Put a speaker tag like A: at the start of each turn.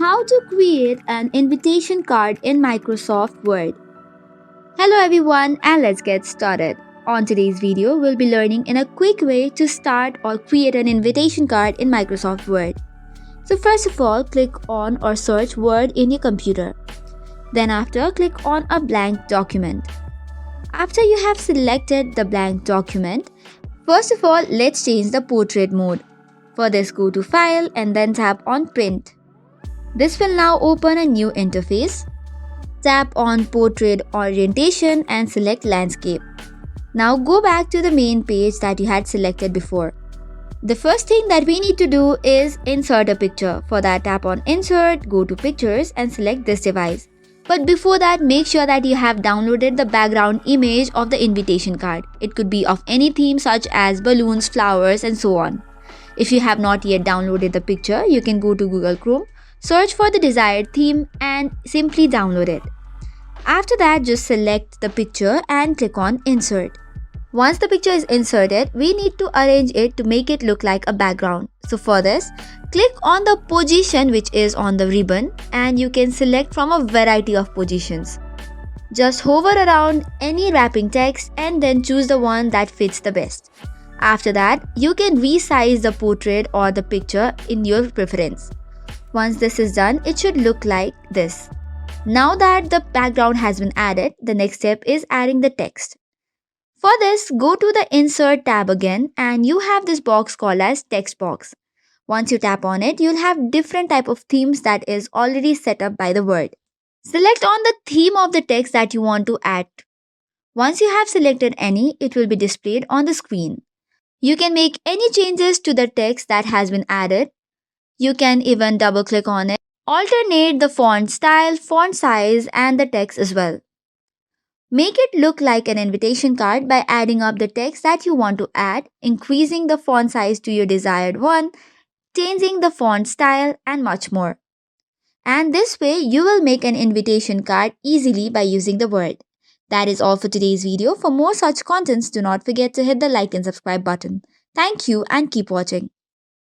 A: How to create an invitation card in Microsoft Word. Hello everyone, and let's get started. On today's video, we'll be learning in a quick way to start or create an invitation card in Microsoft Word. So first of all, click on or search Word in your computer. Then after, click on a blank document. After you have selected the blank document, first of all, let's change the portrait mode. For this, go to File and then tap on Print. This will now open a new interface. Tap on Portrait Orientation and select Landscape. Now go back to the main page that you had selected before. The first thing that we need to do is insert a picture. For that, tap on Insert, go to Pictures and select this device. But before that, make sure that you have downloaded the background image of the invitation card. It could be of any theme such as balloons, flowers and so on. If you have not yet downloaded the picture, you can go to Google Chrome, search for the desired theme and simply download it. After that, just select the picture and click on Insert. Once the picture is inserted, we need to arrange it to make it look like a background. So for this, click on the position which is on the ribbon and you can select from a variety of positions. Just hover around any wrapping text and then choose the one that fits the best. After that, you can resize the portrait or the picture in your preference. Once this is done, it should look like this. Now that the background has been added, the next step is adding the text. For this, go to the Insert tab again and you have this box called as Text Box. Once you tap on it, you'll have different type of themes that is already set up by the Word. Select on the theme of the text that you want to add. Once you have selected any, it will be displayed on the screen. You can make any changes to the text that has been added. You can even double click on it. Alternate the font style, font size and the text as well. Make it look like an invitation card by adding up the text that you want to add, increasing the font size to your desired one, changing the font style and much more. And this way you will make an invitation card easily by using the Word. That is all for today's video. For more such contents, do not forget to hit the like and subscribe button. Thank you and keep watching.